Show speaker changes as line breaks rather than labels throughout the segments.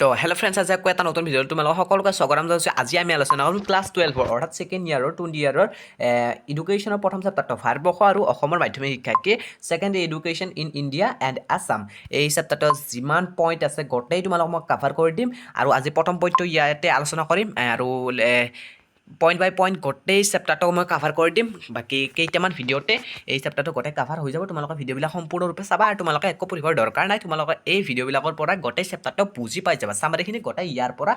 তো hello' friends, আজি আকৌ এটা নতুন ভিডিঅ'ত তোমালোকক সকলোকে স্বাগতম জনাইছোঁ। আজি আমি আলোচনা কৰিম ক্লাছ 12 অৰ্থাৎ ছেকেণ্ড ইয়াৰৰ 20 ইয়াৰৰ এডুকেশ্যনৰ প্ৰথম চেপ্টাৰটো ভাৰতবৰ্ষ আৰু অসমৰ মাধ্যমিক শিক্ষা কি second education in India and Assam. এই চেপ্টাৰটোত যিমান পইণ্ট আছে গোটেই তোমালোকক মই কাভাৰ কৰি দিম আৰু আজি প্ৰথম পইণ্টটো ইয়াতে আলোচনা কৰিম আৰু পইণ্ট বাই পইণ্ট গোটেই চেপ্টাৰটো মই কাভাৰ কৰি দিম। বাকী কেইটামান ভিডিঅ'তে এই চেপ্টাৰটো গোটেই কাভাৰ হৈ যাব। তোমালোকে ভিডিঅ'বিলাক সম্পূৰ্ণৰূপে চাবা আৰু তোমালোকে একো পঢ়িবৰ দৰকাৰ নাই। তোমালোকে এই ভিডিঅ'বিলাকৰ পৰা গোটেই চেপ্টাৰটো বুজি পাই যাবা। চামাৰিখিনি গোটেই ইয়াৰ পৰা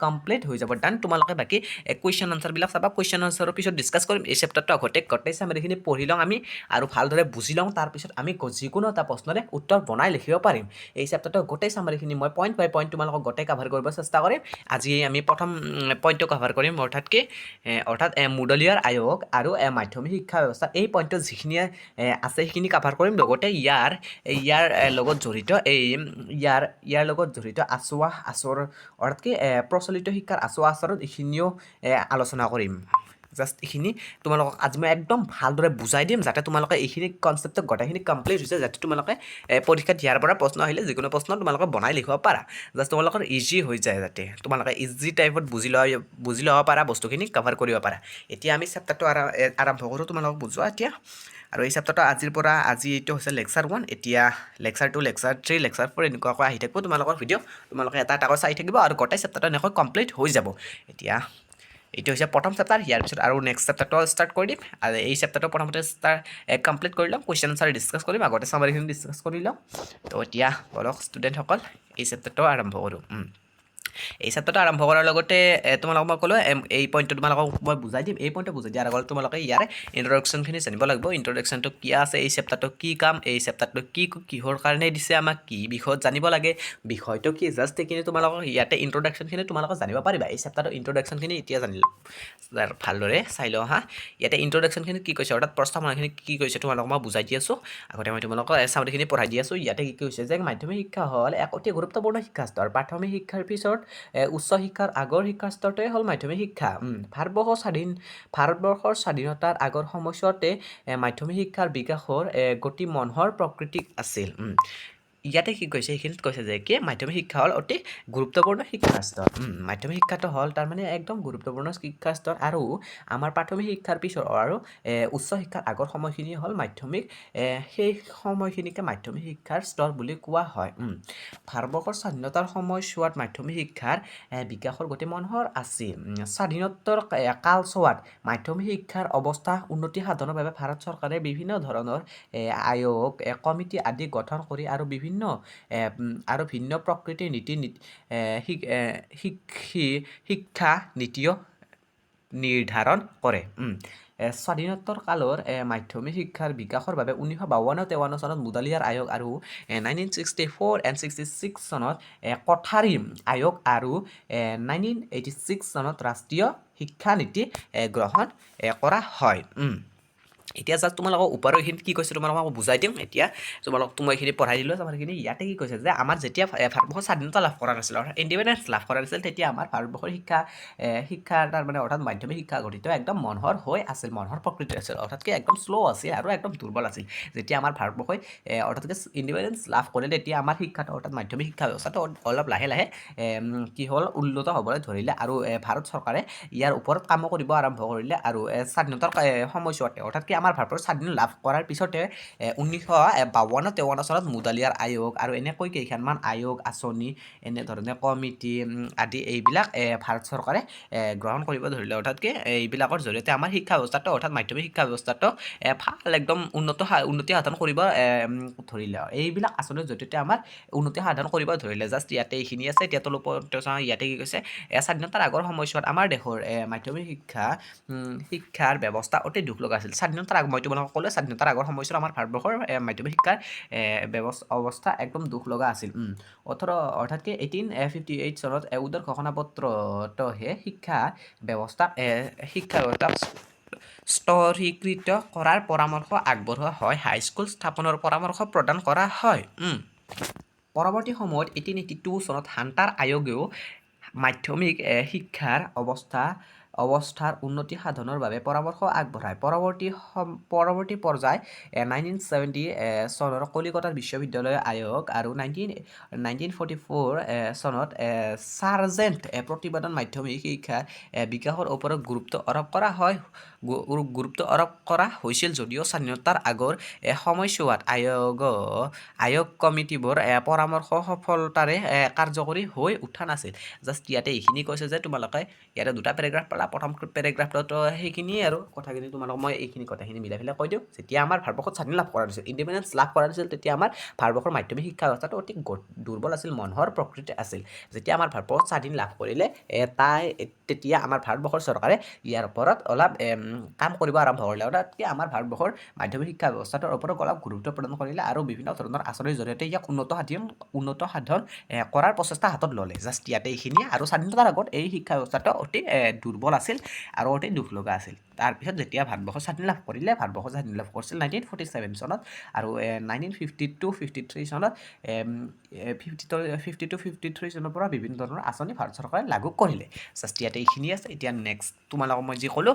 কমপ্লিট হৈ যাব। দেন তোমালোকে বাকী কুৱেশ্যন আনচাৰবিলাক চাবা। কুৱেশ্যন আনচাৰৰ পিছত ডিছকাছ কৰিম। এই চেপ্টাৰটো গোটেই চামাৰিখিনি পঢ়ি লওঁ আমি আৰু ভালদৰে বুজি লওঁ। তাৰপিছত আমি যিকোনো এটা প্ৰশ্নৰে উত্তৰ বনাই লিখিব পাৰিম। এই চেপ্টাৰটো গোটেই চামাৰিখিনি মই পইণ্ট বাই পইণ্ট তোমালোকক গোটেই কাভাৰ কৰিব চেষ্টা কৰিম। আজি আমি প্ৰথম পইণ্টটো কাভাৰ কৰিম, অৰ্থাৎ মুডলিয়াৰ আয়োগ আৰু মাধ্যমিক শিক্ষা ব্যৱস্থা। এই পইণ্টত যিখিনি আছে সেইখিনি কাভাৰ কৰিম। লগতে ইয়াৰ লগত জড়িত ইয়াৰ লগত জড়িত আচৰ অৰ্থাৎ কি প্ৰচলিত শিক্ষাৰ আচৰণ এইখিনিও আলোচনা কৰিম। জাষ্ট এইখিনি তোমালোকক আজি মই একদম ভালদৰে বুজাই দিম যাতে তোমালোকে এইখিনি কনচেপ্টত গোটেইখিনি কমপ্লিট হৈছে, যাতে তোমালোকে পৰীক্ষাত ইয়াৰ পৰা প্ৰশ্ন আহিলে যিকোনো প্ৰশ্ন তোমালোকে বনাই লিখিব পাৰা। জাষ্ট তোমালোকৰ ইজি হৈ যায়, যাতে তোমালোকে ইজি টাইপত বুজি ল'ব পাৰা, বস্তুখিনি কভাৰ কৰিব পাৰা। এতিয়া আমি চেপ্টাৰটো আৰম্ভ কৰোঁ তোমালোকক বুজোৱা এতিয়া। আৰু এই চেপ্টাৰটো আজি এইটো হৈছে লেকচাৰ 1। এতিয়া লেকচাৰ 2, লেকচাৰ 3, লেকচাৰ 4 এনেকুৱাকৈ আহি থাকিব তোমালোকৰ ভিডিঅ'। তোমালোকে এটা এটাকৈ চাই থাকিব আৰু গোটেই চেপ্টাৰটো এনেকৈ কমপ্লিট হৈ যাব। এতিয়া এইটো হৈছে প্ৰথম চেপ্টাৰ। ইয়াৰ পিছত আৰু নেক্সট চেপ্টাৰটো ষ্টাৰ্ট কৰি দিম। আৰু এই চেপ্টাৰটো প্ৰথমতে কমপ্লিট কৰি ল'ম। কুৱেশ্যন আনচাৰ ডিছকাছ কৰিম, আগতে চামাৰিখিনি ডিছকাছ কৰি লওঁ। তো এতিয়া বলক ষ্টুডেণ্টসকল এই চেপ্টাৰটো আৰম্ভ কৰোঁ। এই চেপ্টাৰটো আৰম্ভ কৰাৰ লগতে তোমালোকক মই ক'লোঁ এই পইণ্টটো তোমালোকক মই বুজাই দিম। এই পইণ্টটো বুজাই দিয়াৰ আগত তোমালোকে ইয়াৰ ইন্ট্ৰডাকশ্যনখিনি জানিব লাগিব। ইন্ট্ৰডাকশ্যনটো কি আছে, এই চেপ্টাৰটো কি কাম, এই চেপ্টাৰটো কিহৰ কাৰণে দিছে, আমাক কি বিষয়ত জানিব লাগে, বিষয়টো কি, জাষ্ট এইখিনি তোমালোকক ইয়াতে ইন্ট্ৰডাকশ্যনখিনি তোমালোকে জানিব পাৰিবা। এই চেপ্টাৰটোৰ ইন্ট্ৰডাকশ্যনখিনি এতিয়া জানিলোঁ ভালদৰে চাই লওঁ হা। ইয়াতে ইন্ট্ৰডাকশ্যনখিনি কি কৈছে, অৰ্থাৎ প্ৰস্তাৱনাখিনি কি কৈছে তোমালোকক মই বুজাই দি আছোঁ। আগতে মই তোমালোকক চামাৰিখিনি পঢ়াই দি আছোঁ। ইয়াতে কি কৈছে যে মাধ্যমিক শিক্ষা হ'ল এক অতি গুৰুত্বপূৰ্ণ শিক্ষা স্তৰ। প্ৰাথমিক শিক্ষাৰ পিছত উচ্চ শিক্ষাৰ আগৰ শিক্ষা স্তৰটোৱে হ'ল মাধ্যমিক শিক্ষা। ভাৰতবৰ্ষৰ স্বাধীনতাৰ আগৰ সময়ছোৱাতে মাধ্যমিক শিক্ষাৰ বিকাশৰ গতি মনোহৰ প্ৰকৃতিক আছিল। ইয়াতে কি কৈছে, এইখিনিত কৈছে যে কি মাধ্যমিক শিক্ষা হ'ল অতি গুৰুত্বপূৰ্ণ শিক্ষা স্তৰ। মাধ্যমিক শিক্ষাটো হ'ল তাৰমানে একদম গুৰুত্বপূৰ্ণ শিক্ষা স্তৰ। আৰু আমাৰ প্ৰাথমিক শিক্ষাৰ পিছত আৰু উচ্চ শিক্ষাৰ আগৰ সময়খিনি হ'ল মাধ্যমিক, সেই সময়খিনিকে মাধ্যমিক শিক্ষাৰ স্তৰ বুলি কোৱা হয়। ভাৰতবৰ্ষৰ স্বাধীনতাৰ সময়ছোৱাত মাধ্যমিক শিক্ষাৰ বিকাশৰ গতি মনোহৰ আছিল। স্বাধীনোত্তৰ কালছোৱাত মাধ্যমিক শিক্ষাৰ অৱস্থা উন্নতি সাধনৰ বাবে ভাৰত চৰকাৰে বিভিন্ন ধৰণৰ আয়োগ, কমিটি আদি গঠন কৰি আৰু ভিন্ন প্ৰকৃতিৰ শিক্ষা নীতিও নিৰ্ধাৰণ কৰে। স্বাধীনোত্তৰ কালৰ মাধ্যমিক শিক্ষাৰ বিকাশৰ বাবে 1952-53 চনত মুডলিয়াৰ আয়োগ আৰু 1964 and 66 চনত কঠাৰী আয়োগ আৰু 1986 চনত ৰাষ্ট্ৰীয় শিক্ষা নীতি গ্ৰহণ কৰা হয়। এতিয়া জাষ্ট তোমালোকক ওপৰৰ এইখিনি কি কৈছে তোমালোকক মই বুজাই দিম। এতিয়া তোমালোকক মই এইখিনি পঢ়াই দিলোঁ। চামাৰখিনি ইয়াতে কি কৈছে যে আমাৰ যেতিয়া ভাৰতবৰ্ষৰ স্বাধীনতা লাভ কৰা নাছিল, অৰ্থাৎ ইণ্ডিপেণ্ডেঞ্চ লাভ কৰা নাছিল, তেতিয়া আমাৰ ভাৰতবৰ্ষৰ শিক্ষাৰ তাৰমানে অৰ্থাৎ মাধ্যমিক শিক্ষা গঠিত একদম মনোহৰ হৈ আছিল, মনোহৰ প্ৰকৃতিৰ আছিল, অৰ্থাৎ কি একদম শ্ল' আছিল আৰু একদম দুৰ্বল আছিল। যেতিয়া আমাৰ ভাৰতবৰ্ষই অৰ্থাৎ ইণ্ডিপেণ্ডেঞ্চ লাভ কৰিলে, তেতিয়া আমাৰ শিক্ষাটো অৰ্থাৎ মাধ্যমিক শিক্ষা ব্যৱস্থাটো অলপ লাহে লাহে কি হ'ল উন্নত হ'বলৈ ধৰিলে আৰু ভাৰত চৰকাৰে ইয়াৰ ওপৰত কামো কৰিব আৰম্ভ কৰিলে। আৰু স্বাধীনতাৰ সময়ছোৱাতে অৰ্থাৎ কি আমাৰ ভাৰতৰ স্বাধীন লাভ কৰাৰ পিছতে 1952-53 চনত মুডলিয়াৰ আয়োগ আৰু এনেকৈ কেইখনমান আয়োগ, আঁচনি, এনেধৰণে কমিটি আদি এইবিলাক ভাৰত চৰকাৰে গ্ৰহণ কৰিব ধৰিলে। অৰ্থাৎ কি এইবিলাকৰ জৰিয়তে আমাৰ শিক্ষা ব্যৱস্থাটো অৰ্থাৎ মাধ্যমিক শিক্ষা ব্যৱস্থাটো ভাল একদম উন্নতি সাধন কৰিব ধৰিলে। এইবিলাক আঁচনিৰ জৰিয়তে আমাৰ উন্নতি সাধন কৰিব ধৰিলে। জাষ্ট ইয়াতে এইখিনি আছে। এতিয়া ইয়াতে কি কৈছে, স্বাধীনতাৰ আগৰ সময়ছোৱাত আমাৰ দেশৰ মাধ্যমিক শিক্ষাৰ ব্যৱস্থা অতি দুখ লগা আছিল। স্বাধীনতাৰ মই তোমালোকক ক'লোঁ, স্বাধীনতাৰ আগৰ সময়ছোৱাত আমাৰ ভাৰতবৰ্ষৰ মাধ্যমিক শিক্ষাৰ অৱস্থা একদম দুখ লগা আছিল। অৰ্থাৎ কি 1858 চনত উদাৰ ঘোষণাপত্ৰতহে শিক্ষা ব্যৱস্থাক স্তৰীকৃত কৰাৰ পৰামৰ্শ আগবঢ়োৱা হয়, হাইস্কুল স্থাপনৰ পৰামৰ্শ প্ৰদান কৰা হয়। পৰৱৰ্তী সময়ত 1882 চনত হাণ্টাৰ আয়োগেও মাধ্যমিক শিক্ষাৰ অৱস্থা অৱস্থাৰ উন্নতি সাধনৰ বাবে পৰামৰ্শ আগবঢ়ায়। পৰৱৰ্তী পৰ্যায় 1970 চনৰ কলিকতাৰ বিশ্ববিদ্যালয় আয়োগ আৰু 1944 চনত চাৰ্জেণ্ট প্ৰতিবেদন মাধ্যমিক শিক্ষা বিকাশৰ ওপৰত গুৰুত্ব আৰোপ কৰা হৈছিল যদিও স্বাধীনতাৰ আগৰ সময়ছোৱাত আয়োগ কমিটিবোৰ পৰামৰ্শ সফলতাৰে কাৰ্যকৰী হৈ উঠা নাছিল। জাষ্ট ইয়াতে এইখিনি কৈছে যে তোমালোকে ইয়াতে দুটা পেৰাগ্ৰাফ পালা। প্ৰথম পেৰাগ্ৰাফটোত সেইখিনিয়ে আৰু কথাখিনি তোমালোকক মই এইখিনি কথাখিনি মিলাই পেলাই কৈ দিওঁ। যেতিয়া আমাৰ ভাৰতবৰ্ষত স্বাধীন লাভ কৰা হৈছিল, ইণ্ডিপেণ্ডেঞ্চ লাভ কৰা হৈছিল, তেতিয়া আমাৰ ভাৰতবৰ্ষৰ মাধ্যমিক শিক্ষা ব্যৱস্থাটো অতি দুৰ্বল আছিল, মনোহৰ প্ৰকৃতিৰ আছিল। যেতিয়া আমাৰ ভাৰতবৰ্ষত স্বাধীন লাভ কৰিলে তেতিয়া আমাৰ ভাৰতবৰ্ষৰ চৰকাৰে ইয়াৰ ওপৰত অলপ কাম কৰিব আৰম্ভ কৰিলে। অৰ্থাৎ আমাৰ ভাৰতবৰ্ষৰ মাধ্যমিক শিক্ষা ব্যৱস্থাটোৰ ওপৰত অলপ গুৰুত্ব প্ৰদান কৰিলে আৰু বিভিন্ন ধৰণৰ আঁচনিৰ জৰিয়তে ইয়াক উন্নত সাধন কৰাৰ প্ৰচেষ্টা হাতত ল'লে। জাষ্ট ইয়াতে এইখিনিয়ে। আৰু স্বাধীনতাৰ আগত এই শিক্ষা ব্যৱস্থাটো অতি দুৰ্বল আছিল আৰু অতি দুখ লগা আছিল। তাৰপিছত যেতিয়া ভাৰতবৰ্ষ স্বাধীন লাভ কৰিলে, ভাৰতবৰ্ষ স্বাধীন লাভ কৰিছিল 1947 চনত আৰু 1952-53 চনত 52-53 চনৰ পৰা বিভিন্ন ধৰণৰ আঁচনি ভাৰত চৰকাৰে লাগু কৰিলে। জাষ্ট ইয়াতে এইখিনি আছে। এতিয়া নেক্সট তোমালোকক মই যি ক'লোঁ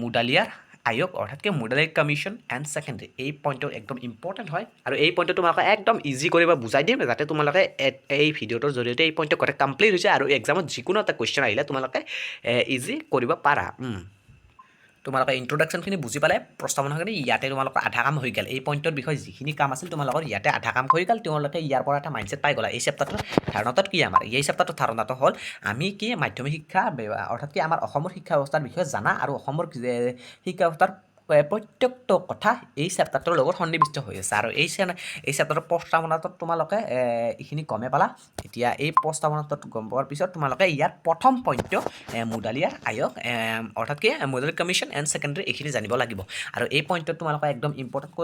মুডালিয়াৰ আয়োগ অৰ্থাৎ মুডালিয়াৰ কমিশ্যন এণ্ড ছেকেণ্ডেৰী, এই পইণ্টটো একদম ইম্পৰ্টেণ্ট হয় আৰু এই পইণ্টটো তোমালোকে একদম ইজি কৰিব বুজাই দিম যাতে তোমালোকে এই ভিডিঅ'টোৰ জৰিয়তে এই পইণ্টটো গোটেই কমপ্লিট হৈছে আৰু এক্সামত যিকোনো এটা কুৱেশ্যন আহিলে তোমালোকে ইজি কৰিব পাৰা। তোমালোকে ইন্ট্ৰডাকশ্যনখিনি বুজি পালে, প্ৰস্তাৱনাখিনি ইয়াতে তোমালোকৰ আধা কাম হৈ গ'ল। এই পইণ্টৰ বিষয়ে যিখিনি কাম আছিল তোমালোকৰ ইয়াতে আধা কাম হৈ গ'ল। তোমালোকে ইয়াৰ পৰা এটা মাইণ্ডছেট পাই গ'লা। এই চেপ্টাৰটোৰ ধাৰণাটোত কি আমাৰ এই চেপ্টাৰটোৰ ধাৰণাটো হ'ল আমি কি মাধ্যমিক শিক্ষা অৰ্থাৎ কি আমাৰ অসমৰ শিক্ষা ব্যৱস্থাৰ বিষয়ে জানা আৰু অসমৰ শিক্ষা ব্যৱস্থাৰ প্ৰত্যেকটো কথা এই চেপ্টাৰটোৰ লগত সন্নিৱিষ্ট হৈ আছে। আৰু এই চেপ্টাৰৰ প্ৰস্তাৱনাটোত তোমালোকে এইখিনি গমে পালা। এতিয়া এই প্ৰস্তাৱনাটোত গম পোৱাৰ পিছত তোমালোকে ইয়াৰ প্ৰথম পইণ্টটো মুডালিয়াৰ আয়োগ অৰ্থাৎ কি মুডালিয়াৰ কমিশ্যন এণ্ড ছেকেণ্ডেৰী এইখিনি জানিব লাগিব। আৰু এই পইণ্টত তোমালোকে একদম ইম্পৰ্টেণ্ট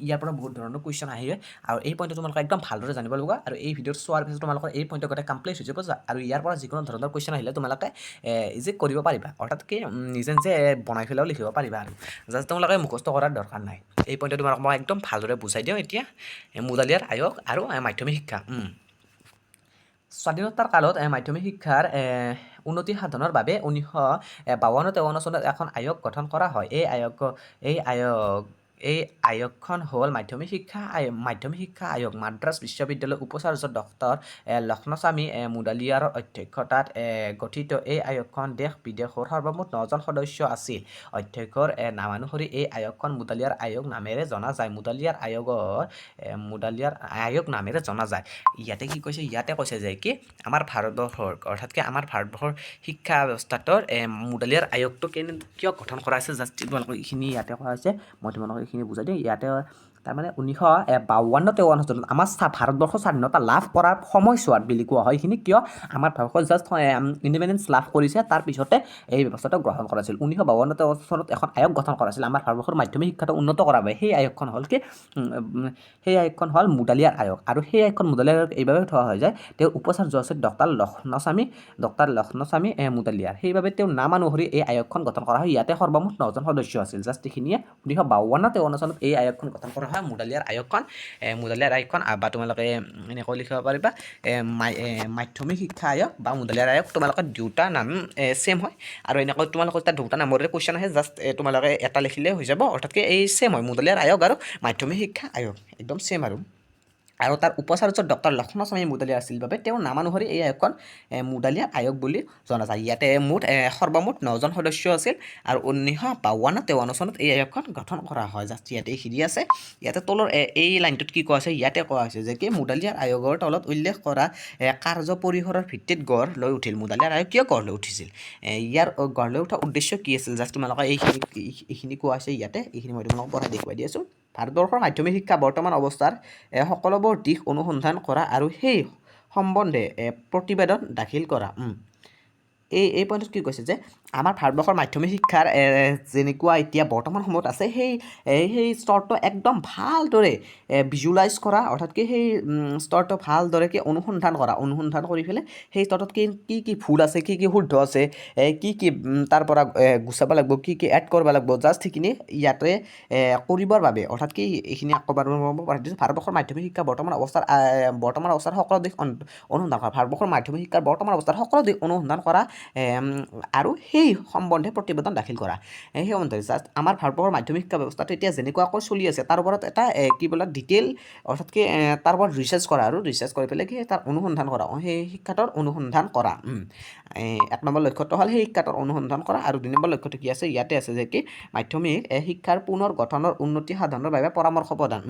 ইয়াৰ পৰা বহুত ধৰণৰ কুৱেশ্যন আহে আৰু এই পইণ্টটো তোমালোকে একদম ভালদৰে জানিব লাগিব। আৰু এই ভিডিঅ'টো চোৱাৰ পিছত তোমালোকৰ এই পইণ্টটো গোটেই কমপ্লিট হৈ যাব আৰু ইয়াৰ পৰা যিকোনো ধৰণৰ কুৱেশ্যন আহিলে তোমালোকে ইজি কৰিব পাৰিবা। অৰ্থাৎ কি নিজে বনাই পেলাইও লিখিব পাৰিবা আৰু জাষ্ট তোমালোকে মুখস্থ কৰাৰ দৰকাৰ নাই। এই পইণ্টটো তোমালোকক মই একদম ভালদৰে বুজাই দিওঁ। এতিয়া মুডালিয়াৰ আয়োগ আৰু মাধ্যমিক শিক্ষা। স্বাধীনতাৰ কালত মাধ্যমিক শিক্ষাৰ উন্নতি সাধনৰ বাবে 1952-53 চনত এখন আয়োগ গঠন কৰা হয়। এই আয়োগখন হ'ল মাধ্যমিক শিক্ষা আয়োগ। মাদ্ৰাজ বিশ্ববিদ্যালয়ৰ উপাচাৰ্য ডক্টৰ লক্ষ্ণস্বামী মুডালিয়াৰৰ অধ্যক্ষতাত গঠিত এই আয়োগখন দেশ বিদেশৰ সৰ্বমুঠ 9জন সদস্য আছিল। অধ্যক্ষৰ নামানুসৰি এই আয়োগখন মুডালিয়াৰ আয়োগ নামেৰে জনা যায়। মুডালিয়াৰ আয়োগ নামেৰে জনা যায়। ইয়াতে কি কৈছে? ইয়াতে কৈছে যে কি আমাৰ ভাৰতবৰ্ষৰ অৰ্থাৎ কি আমাৰ ভাৰতবৰ্ষৰ শিক্ষা ব্যৱস্থাটোৰ মুডালিয়াৰ আয়োগটো কিয় গঠন কৰা হৈছে জাষ্ট তোমালোকক এইখিনি ইয়াতে কোৱা হৈছে। মই তোমালোকক এইখিনি বুজাই দিওঁ। ইয়াতে তাৰমানে 1952-53 চনত আমাৰ ভাৰতবৰ্ষ স্বাধীনতা লাভ কৰাৰ সময়ছোৱাত বুলি কোৱা হয়। এইখিনি কিয় আমাৰ ভাৰতবৰ্ষ জাষ্ট ইণ্ডিপেণ্ডেঞ্চ লাভ কৰিছে তাৰপিছতে এই ব্যৱস্থাটো গ্ৰহণ কৰা হৈছিল। 1952 চনত এখন আয়োগ গঠন কৰা হৈছিল আমাৰ ভাৰতবৰ্ষৰ মাধ্যমিক শিক্ষাটো উন্নত কৰাৰ বাবে। সেই আয়োগখন হ'ল মুডালিয়াৰ আয়োগ। আৰু সেই আয়োগখন মুডালিয়াৰ আয়োগ এইবাবে থোৱা হয় যে তেওঁৰ উপাচাৰ্য আছিল ডক্টৰ লক্ষ্ণস্বামী মুডালিয়াৰ। সেইবাবে তেওঁৰ নাম অনুসৰি এই আয়োগখন গঠন কৰা হয়। ইয়াতে সৰ্বমুঠ 9জন সদস্য আছিল। জাষ্ট এইখিনিয়ে 1952-53 চনত এই আয়োগখন গঠন কৰা হয়। মুডালিয়াৰ আয়োগখন বা তোমালোকে এনেকৈ লিখিব পাৰিবা মাধ্যমিক শিক্ষা আয়োগ বা মুডালিয়াৰ আয়োগ। তোমালোকে দুটা নাম ছেম হয় আৰু এনেকৈ তোমালোকৰ তাত দুটা নামৰে কুৱেশ্যন আহে। জাষ্ট তোমালোকে এটা লিখিলে হৈ যাব। অৰ্থাৎ এই ছেম হয় মুডালিয়াৰ আয়োগ আৰু মাধ্যমিক শিক্ষা আয়োগ একদম ছেম আৰু তাৰ উপাচাৰ্য ডক্টৰ লক্ষ্ণস্বামী মুডালিয়াৰ আছিল বাবে তেওঁৰ নাম অনুসৰি এই আয়োগখন মুডালিয়াৰ আয়োগ বুলি জনা যায়। ইয়াতে সৰ্বমুঠ 9জন সদস্য আছিল আৰু 1952-53 চনত এই আয়োগখন গঠন কৰা হয়। জাষ্ট ইয়াতে এইখিনি আছে। ইয়াতে তলৰ এই লাইনটোত কি কোৱা হৈছে? ইয়াতে কোৱা হৈছে যে কি মুডালিয়াৰ আয়োগৰ তলত উল্লেখ কৰা কাৰ্য পৰিসৰৰ ভিত্তিত গঢ় লৈ উঠিল। মুডালিয়াৰ আয়োগ কিয় গঢ় লৈ উঠিছিল? ইয়াৰ গঢ় লৈ উঠা উদ্দেশ্য কি আছিল? জাষ্ট তোমালোকে এইখিনি কোৱা হৈছে ইয়াতে। এইখিনি মই তোমালোকক পঢ়াই দেখুৱাই দি আছোঁ। ভাৰতবৰ্ষৰ মাধ্যমিক শিক্ষা বৰ্তমান অৱস্থাৰ সকলোবোৰ দিশ অনুসন্ধান কৰা আৰু সেই সম্বন্ধে প্ৰতিবেদন দাখিল কৰা। এই পইণ্টত কি কৈছে যে আমাৰ ভাৰতবৰ্ষৰ মাধ্যমিক শিক্ষাৰ যেনেকুৱা এতিয়া বৰ্তমান সময়ত আছে সেই স্তৰটো একদম ভালদৰে ভিজুৱেলাইজ কৰা অৰ্থাৎ কি সেই স্তৰটো ভালদৰে অনুসন্ধান কৰি পেলাই সেই স্তৰটোত কি ভুল আছে, কি শুদ্ধ আছে, কি তাৰ পৰা গুচাব লাগিব, কি এড কৰিব লাগিব। জাষ্ট সেইখিনি ইয়াতে কৰিবৰ বাবে অৰ্থাৎ কি এইখিনি আকৌ ভাৰতবৰ্ষৰ মাধ্যমিক শিক্ষা বৰ্তমান অৱস্থাৰ সকলো দিশ অনুসন্ধান কৰা। ভাৰতবৰ্ষৰ মাধ্যমিক শিক্ষাৰ বৰ্তমান অৱস্থাৰ সকলো দিশ অনুসন্ধান কৰা আৰু সেই সম্বন্ধে প্ৰতিবেদন দাখিল কৰা সেই সম্বন্ধে জাষ্ট আমাৰ ভাৰতবৰ্ষৰ মাধ্যমিক শিক্ষা ব্যৱস্থাটো এতিয়া যেনেকুৱাকৈ চলি আছে তাৰ ওপৰত এটা কি বোলে ডিটেইল অৰ্থাৎ কি তাৰ ওপৰত ৰিচাৰ্চ কৰা আৰু ৰিচাৰ্চ কৰি পেলাই কি তাৰ অনুসন্ধান কৰা সেই শিক্ষাটোৰ অনুসন্ধান কৰা 1 নম্বৰ লক্ষ্যটো হ'ল সেই শিক্ষাটোৰ অনুসন্ধান কৰা আৰু 2 নম্বৰ লক্ষ্যটো কি আছে ইয়াতে আছে যে কি মাধ্যমিক শিক্ষাৰ পুনৰ গঠনৰ উন্নতি সাধনৰ বাবে পৰামৰ্শ প্ৰদান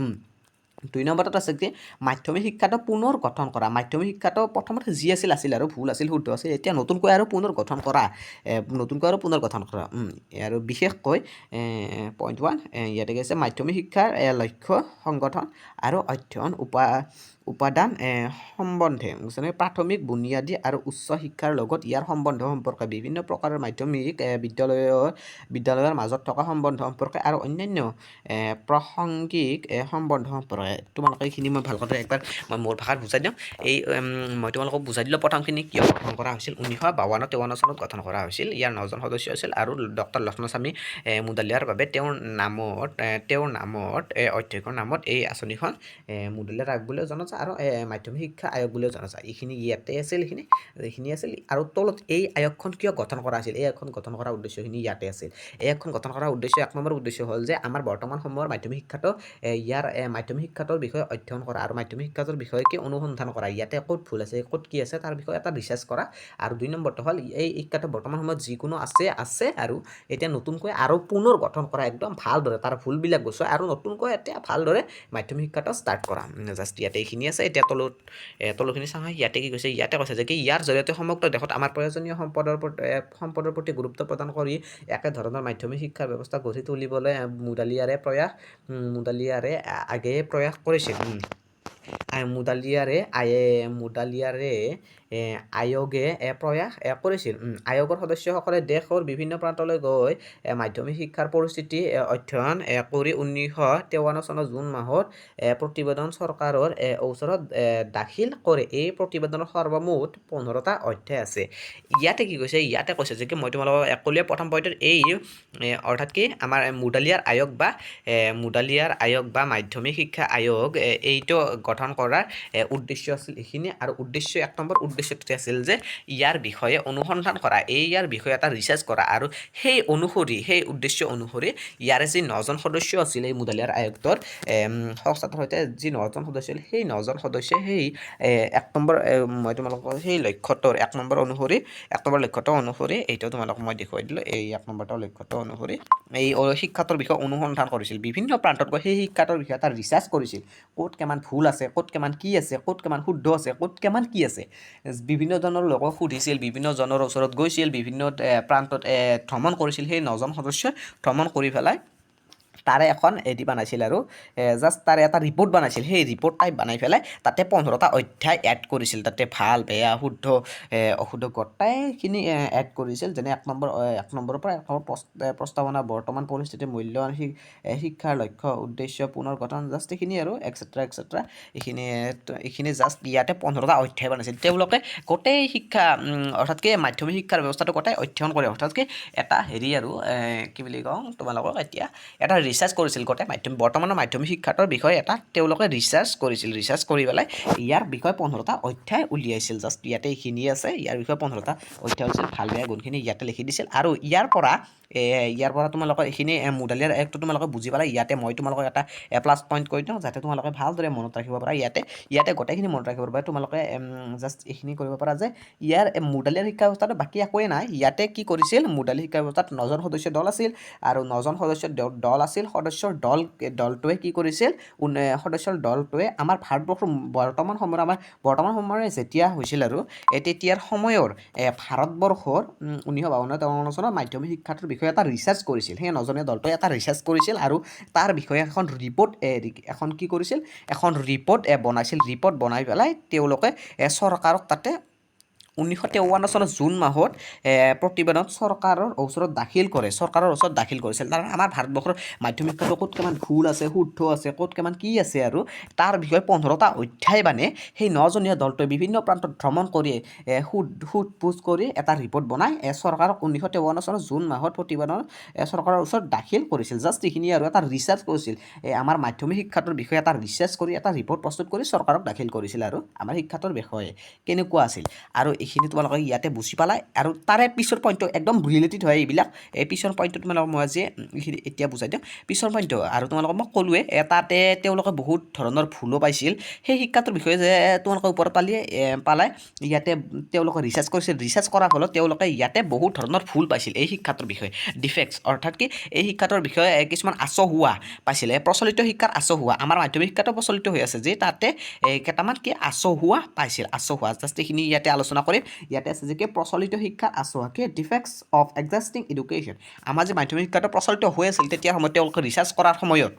2 নম্বৰত আছে কি মাধ্যমিক শিক্ষাটো পুনৰ গঠন কৰা মাধ্যমিক শিক্ষাটো প্ৰথমতে যি আছিল আৰু ভুল আছিল শুদ্ধ আছিল এতিয়া নতুনকৈ আৰু পুনৰ গঠন কৰা আৰু বিশেষকৈ পইণ্ট 1 ইয়াতে কৈছে মাধ্যমিক শিক্ষাৰ লক্ষ্য সংগঠন আৰু অধ্যয়ন উপাদান সম্বন্ধে প্ৰাথমিক বুনিয়াদী আৰু উচ্চ শিক্ষাৰ লগত ইয়াৰ সম্বন্ধ সম্পৰ্কে বিভিন্ন প্ৰকাৰৰ মাধ্যমিক বিদ্যালয়ৰ মাজত থকা সম্বন্ধ সম্পৰ্কে আৰু অন্যান্য প্ৰাসংগিক সম্বন্ধ সম্পৰ্কে তোমালোকে এইখিনি মই ভালকৈ একবাৰ মই মোৰ ভাষাত বুজাই দিওঁ এই মই তোমালোকক বুজাই দিলোঁ প্ৰথমখিনি কিয় গঠন কৰা হৈছিল 1952-53 চনত গঠন কৰা হৈছিল ইয়াৰ 9জন সদস্য আছিল আৰু ডক্টৰ লক্ষ্মণস্বামী মুডালিয়াৰ বাবে তেওঁৰ নামত অধ্যক্ষৰ নামত এই আঁচনিখন মুডালিয়াৰ আয়োগ বুলিও জনা যায় আৰু মাধ্যমিক শিক্ষা আয়োগ বুলিও জনা যায় এইখিনি ইয়াতে আছিল এইখিনি আছিল আৰু তলত এই আয়োগখন কিয় গঠন কৰা হৈছিল এই আয়োগখন গঠন কৰাৰ উদ্দেশ্যখিনি ইয়াতে আছিল এই আয়োগখন গঠন কৰাৰ উদ্দেশ্য 1 নম্বৰ উদ্দেশ্য হ'ল যে আমাৰ বৰ্তমান সময়ৰ মাধ্যমিক শিক্ষাটো ইয়াৰ মাধ্যমিক শিক্ষাটোৰ বিষয়ে অধ্যয়ন কৰা আৰু মাধ্যমিক শিক্ষাটোৰ বিষয়ে কি অনুসন্ধান কৰা ইয়াতে ক'ত ভুল আছে ক'ত কি আছে তাৰ বিষয়ে এটা ৰিচাৰ্চ কৰা আৰু 2 নম্বৰটো হ'ল এই শিক্ষাটো বৰ্তমান সময়ত যিকোনো আছে আৰু এতিয়া নতুনকৈ আৰু পুনৰ গঠন কৰা একদম ভালদৰে তাৰ ভুলবিলাক গুচোৱা আৰু নতুনকৈ এতিয়া ভালদৰে মাধ্যমিক শিক্ষাটো ষ্টাৰ্ট কৰা জাষ্ট ইয়াতে এইখিনি আছে এতিয়া তলখিনি চাওঁ ইয়াতে কি কৈছে ইয়াতে কৈছে যে কি ইয়াৰ জৰিয়তে সমগ্ৰ দেশত আমাৰ প্ৰয়োজনীয় সম্পদৰ প্ৰতি গুৰুত্ব প্ৰদান কৰি একেধৰণৰ মাধ্যমিক শিক্ষা ব্যৱস্থা গঢ়ি তুলিবলৈ মুডালিয়াৰে প্ৰয়াস কৰিছিল আয়োগে প্ৰয়াস কৰিছিল আয়োগৰ সদস্যসকলে দেশৰ বিভিন্ন প্ৰান্তলৈ গৈ মাধ্যমিক শিক্ষাৰ পৰিস্থিতি অধ্যয়ন কৰি 1953 চনৰ জুন মাহত প্ৰতিবেদন চৰকাৰৰ ওচৰত দাখিল কৰে এই প্ৰতিবেদনৰ সৰ্বমুঠ 15টা অধ্যায় আছে ইয়াতে কি কৈছে ইয়াতে কৈছে যে কি মই তোমালোকক এককলীয়া প্ৰথম পইণ্টত এই অৰ্থাৎ কি আমাৰ মুডালিয়াৰ আয়োগ বা মাধ্যমিক শিক্ষা আয়োগ এইটো গঠন কৰাৰ উদ্দেশ্য আছিল এইখিনি আৰু উদ্দেশ্য 1 নম্বৰ উদ্দেশ্যটো আছিল যে ইয়াৰ বিষয়ে অনুসন্ধান কৰা ইয়াৰ বিষয়ে এটা ৰিচাৰ্চ কৰা আৰু সেই উদ্দেশ্য অনুসৰি ইয়াৰে যি 9জন সদস্য আছিল এই মুডালিয়াৰ আয়োগটোৰ সংস্থাটোৰ সৈতে যি 9জন সদস্য আছিল সেই 9জন সদস্যই সেই 1 নম্বৰ মই তোমালোকক সেই লক্ষ্যটোৰ 1 নম্বৰ লক্ষ্যটো অনুসৰি এইটো তোমালোকক মই দেখুৱাই দিলোঁ এই 1 নম্বৰটো লক্ষ্যটো অনুসৰি এই শিক্ষাটোৰ বিষয়ে অনুসন্ধান কৰিছিল বিভিন্ন প্ৰান্তত গৈ সেই শিক্ষাটোৰ বিষয়ে এটা ৰিচাৰ্চ কৰিছিল ক'ত কিমান ভুল আছে ক'ত কিমান কি আছে ক'ত কিমান শুদ্ধ আছে ক'ত কিমান কি আছে বিভিন্ন জনৰ লোকক সুধিছিল বিভিন্ন জনৰ ওচৰত গৈছিল বিভিন্ন প্ৰান্তত ভ্ৰমণ কৰিছিল সেই 9জন সদস্যই ভ্ৰমণ কৰি পেলাই তাৰে এখন এডি বনাইছিল আৰু জাষ্ট তাৰে এটা ৰিপৰ্ট বনাইছিল সেই ৰিপৰ্ট টাইপ বনাই পেলাই তাতে 15টা অধ্যায় এড কৰিছিল তাতে ভাল বেয়া শুদ্ধ অশুদ্ধ গোটেইখিনি এড কৰিছিল যেনে 1 নম্বৰৰ পৰা 1 নম্বৰ প্ৰস্তাৱনা বৰ্তমান পৰিস্থিতি মূল্যায়ন শিক্ষাৰ লক্ষ্য উদ্দেশ্য পুনৰ গঠন জাষ্ট এইখিনি আৰু এক্সেট্ৰা এইখিনি জাষ্ট ইয়াতে 15টা অধ্যায় বনাইছিল তেওঁলোকে গোটেই শিক্ষা অৰ্থাৎ কি মাধ্যমিক শিক্ষাৰ ব্যৱস্থাটো গোটেই অধ্যয়ন কৰে অৰ্থাৎ কি এটা হেৰি আৰু কি বুলি কওঁ তোমালোকক এতিয়া এটা ৰিচাৰ্চ কৰিছিল গোটেই বৰ্তমানৰ মাধ্যমিক শিক্ষাটোৰ বিষয়ে এটা তেওঁলোকে ৰিচাৰ্চ কৰি পেলাই ইয়াৰ বিষয়ে 15টা অধ্যায় উলিয়াইছিল জাষ্ট ইয়াতে এইখিনি আছে ইয়াৰ বিষয়ে 15টা অধ্যায় হৈছিল ভাল বেয়া গুণখিনি ইয়াতে লিখি দিছিল আৰু ইয়াৰ পৰা তোমালোকৰ এইখিনি মুডালিয়াৰ আয়োগটো তোমালোকে বুজি পালা ইয়াতে মই তোমালোকক এটা প্লাছ পইণ্ট কৰি দিওঁ যাতে তোমালোকে ভালদৰে মনত ৰাখিব পাৰা ইয়াতে গোটেইখিনি মনত ৰাখিব পাৰা তোমালোকে জাষ্ট এইখিনি কৰিব পাৰা যে ইয়াৰ মুডালিয়াৰ শিক্ষা ব্যৱস্থাটো বাকী একোৱেই নাই ইয়াতে কি কৰিছিল মুডালিয়াৰ শিক্ষা ব্যৱস্থাত 9জন সদস্য দল আছিল আৰু 9জন সদস্যৰ দল আছিল সদস্যৰ দলটোৱে কি কৰিছিল সদস্যৰ দলটোৱে আমাৰ ভাৰতবৰ্ষৰ বৰ্তমান সময়ৰ যেতিয়া হৈছিল আৰু তেতিয়াৰ সময়ৰ ভাৰতবৰ্ষৰ 1952-53 চনৰ মাধ্যমিক শিক্ষাটোৰ বিষয়ে এটা ৰিচাৰ্চ কৰিছিল সেই 9জনীয়া দলটোৱে এটা ৰিচাৰ্চ কৰিছিল আৰু তাৰ বিষয়ে এখন ৰিপৰ্ট বনাইছিল ৰিপৰ্ট বনাই পেলাই তেওঁলোকে চৰকাৰক তাতে 1953 চনৰ জুন মাহত প্ৰতিবেদন চৰকাৰৰ ওচৰত দাখিল কৰিছিল কাৰণ আমাৰ ভাৰতবৰ্ষৰ মাধ্যমিক শিক্ষাটো ক'ত কিমান ভুল আছে শুদ্ধ আছে ক'ত কিমান কি আছে আৰু তাৰ বিষয়ে 15টা অধ্যায় মানে সেই 9জনীয়া দলটোৱে বিভিন্ন প্ৰান্তত ভ্ৰমণ কৰি সোধ-পোছ কৰি এটা ৰিপৰ্ট বনাই চৰকাৰক 1953 চনৰ জুন মাহত প্ৰতিবেদন চৰকাৰৰ ওচৰত দাখিল কৰিছিল জাষ্ট এইখিনি আৰু এটা ৰিচাৰ্চ কৰিছিল আমাৰ মাধ্যমিক শিক্ষাটোৰ বিষয়ে এটা ৰিচাৰ্চ কৰি এটা ৰিপৰ্ট প্ৰস্তুত কৰি চৰকাৰক দাখিল কৰিছিল আৰু আমাৰ শিক্ষাটোৰ বিষয়ে কেনেকুৱা আছিল আৰু এইখিনি তোমালোকে ইয়াতে বুজি পালা আৰু তাৰে পিছৰ পইণ্টটো একদম ৰিলেটেড হয় এইবিলাক এই পিছৰ পইণ্টটো তোমালোকক মই আজি এইখিনি এতিয়া বুজাই দিওঁ পিছৰ পইণ্টটো আৰু তোমালোকক মই ক'লোৱে তাতে তেওঁলোকে বহুত ধৰণৰ ভুলো পাইছিল সেই শিক্ষাটোৰ বিষয়ে যে তোমালোকে ওপৰত পালাই ইয়াতে তেওঁলোকে ৰিচাৰ্চ কৰিছিল ৰিচাৰ্চ কৰাৰ ফলত তেওঁলোকে ইয়াতে বহুত ধৰণৰ ভুল পাইছিল এই শিক্ষাটোৰ বিষয়ে ডিফেক্টছ অৰ্থাৎ কি এই শিক্ষাটোৰ বিষয়ে কিছুমান আচহুৱা পাইছিলে প্ৰচলিত শিক্ষাৰ আচহুৱা আমাৰ মাধ্যমিক শিক্ষাটো প্ৰচলিত হৈ আছে যে তাতে কেইটামান কি আচহুৱা পাইছিল আচহুৱা জাষ্ট এইখিনি ইয়াতে আলোচনা কৰিম ইয়াতে আছে যে কি প্ৰচলিত শিক্ষাৰ আচহুৱা কি ডিফেক্টছ অফ এক্সিষ্টিং এডুকেশ্যন আমাৰ যে মাধ্যমিক শিক্ষাটো প্ৰচলিত হৈ আছিল তেতিয়া সময়ত তেওঁলোকে ৰিচাৰ্চ কৰাৰ সময়ত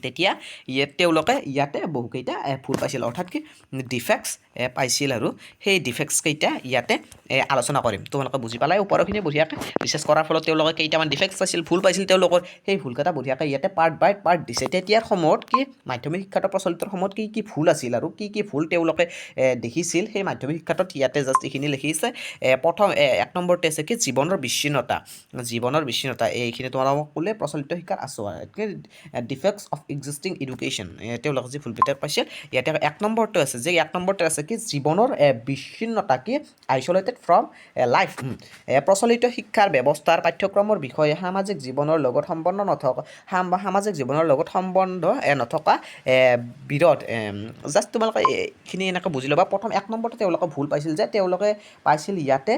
তেতিয়া তেওঁলোকে ইয়াতে বহুকেইটা ভুল পাইছিল অৰ্থাৎ কি ডিফেক্টছ পাইছিল আৰু সেই ডিফেক্টছকেইটা ইয়াতে আলোচনা কৰিম তোমালোকে বুজি পালাই ওপৰখিনি বঢ়িয়াকৈ ৰিচাৰ্চ কৰাৰ ফলত তেওঁলোকে কেইটামান ডিফেক্টছ পাইছিল ভুল পাইছিল তেওঁলোকৰ সেই ভুলকেইটা বঢ়িয়াকৈ ইয়াতে পাৰ্ট বাই পাৰ্ট দিছে তেতিয়াৰ সময়ত কি মাধ্যমিক শিক্ষাটো প্ৰচলিতৰ সময়ত কি ভুল আছিল আৰু কি ভুল তেওঁলোকে দেখিছিল সেই মাধ্যমিক শিক্ষাটোত ইয়াতে জাষ্ট এইখিনি লিখিছে প্ৰথম 1 নম্বৰতে আছে কি জীৱনৰ বিচ্ছিন্নতা এইখিনি তোমালোকক ক'লে প্ৰচলিত শিক্ষাৰ আচহুৱা ডিফেক্টছ অফ এক্সিষ্টিং এডুকেশ্যন তেওঁলোকে যি ভুলকেইটা পাইছিল ইয়াতে 1 নম্বৰটো আছে যে 1 নম্বৰতে আছে কি জীৱনৰ বিচ্ছিন্নতা কি আইচলেটেড ফ্ৰম লাইফ প্ৰচলিত শিক্ষাৰ ব্যৱস্থাৰ পাঠ্যক্ৰমৰ বিষয়ে সামাজিক জীৱনৰ লগত সম্বন্ধ নথকা বিৰোধ জাষ্ট তোমালোকে এইখিনি এনেকৈ বুজি ল'বা প্ৰথম 1 নম্বৰতে তেওঁলোকে ভুল পাইছিল যে তেওঁলোকে পাইছিল ইয়াতে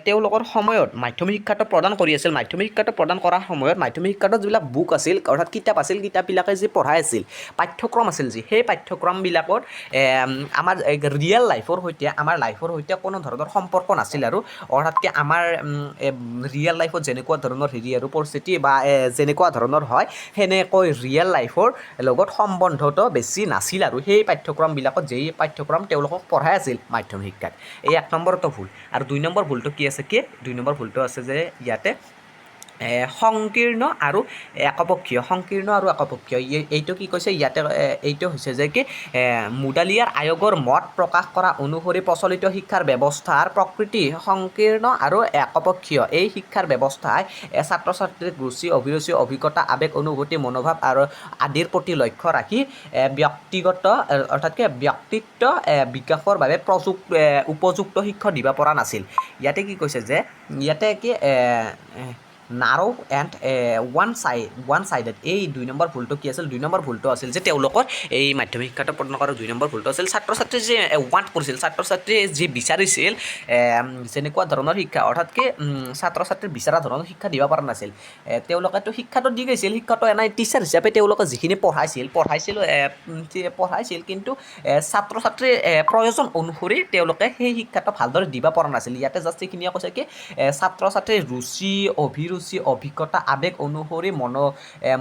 তেওঁলোকৰ সময়ত মাধ্যমিক শিক্ষাটো প্ৰদান কৰি আছিল মাধ্যমিক শিক্ষাটো প্ৰদান কৰাৰ সময়ত মাধ্যমিক শিক্ষাটোত যিবিলাক বুক আছিল অৰ্থাৎ কিতাপ আছিল কিতাপবিলাকে যি পঢ়াই আছিল পাঠ্যক্ৰম আছিল যি সেই পাঠ্যক্ৰমবিলাকত আমাৰ ৰিয়েল লাইফৰ সৈতে কোনো ধৰণৰ সম্পৰ্ক নাছিল আৰু অৰ্থাৎ কি আমাৰ ৰিয়েল লাইফত যেনেকুৱা ধৰণৰ আৰু পৰিস্থিতি বা যেনেকুৱা ধৰণৰ হয় সেনেকৈ ৰিয়েল লাইফৰ লগত সম্বন্ধটো বেছি নাছিল আৰু সেই পাঠ্যক্ৰমবিলাকত যেই পাঠ্যক্ৰম তেওঁলোকক পঢ়াই আছিল মাধ্যমিক শিক্ষাত এই 1 নম্বৰটো ভুল আৰু 2 নম্বৰ ভুলটো কি আছে কি 2 নম্বৰ ভুলটো আছে যে ইয়াতে সংকীৰ্ণ আৰু একপক্ষীয় এইটো কি কৈছে ইয়াতে এইটো হৈছে যে কি মুডালিয়াৰ আয়োগৰ মত প্ৰকাশ কৰা অনুসৰি প্ৰচলিত শিক্ষাৰ ব্যৱস্থাৰ প্ৰকৃতি সংকীৰ্ণ আৰু একপক্ষীয় এই শিক্ষাৰ ব্যৱস্থাই ছাত্ৰ ছাত্ৰীক ৰুচি অভিৰুচি অভিজ্ঞতা আৱেগ অনুভূতি মনোভাৱ আৰু আদিৰ প্ৰতি লক্ষ্য ৰাখি ব্যক্তিত্ব বিকাশৰ বাবে উপযুক্ত শিক্ষা দিব পৰা নাছিল ইয়াতে কি কৈছে যে ইয়াতে কি নাৰো এণ্ড ওৱান চাইডেড এই 2 নম্বৰ ভুলটো কি আছিল 2 নম্বৰ ভুলটো আছিল যে তেওঁলোকৰ এই মাধ্যমিক শিক্ষাটো প্ৰদান কৰাৰ 2 নম্বৰ ভুলটো আছিল ছাত্ৰ ছাত্ৰী যে ৱান্ট কৰিছিল ছাত্ৰ ছাত্ৰীয়ে যি বিচাৰিছিল যেনেকুৱা ধৰণৰ শিক্ষা অৰ্থাৎ কি ছাত্ৰ ছাত্ৰীৰ বিচৰা ধৰণৰ শিক্ষা দিব পৰা নাছিল তেওঁলোকেতো শিক্ষাটো দি গৈছিল শিক্ষাটো এনাই টিচাৰ হিচাপে তেওঁলোকে যিখিনি পঢ়াইছিল কিন্তু ছাত্ৰ ছাত্ৰীৰ প্ৰয়োজন অনুসৰি তেওঁলোকে সেই শিক্ষাটো ভালদৰে দিব পৰা নাছিল ইয়াতে জাষ্ট এইখিনিয়ে কৈছে কি ছাত্ৰ ছাত্ৰীৰ ৰুচি অভিৰুচি অভিজ্ঞতা আৱেগ অনুসৰি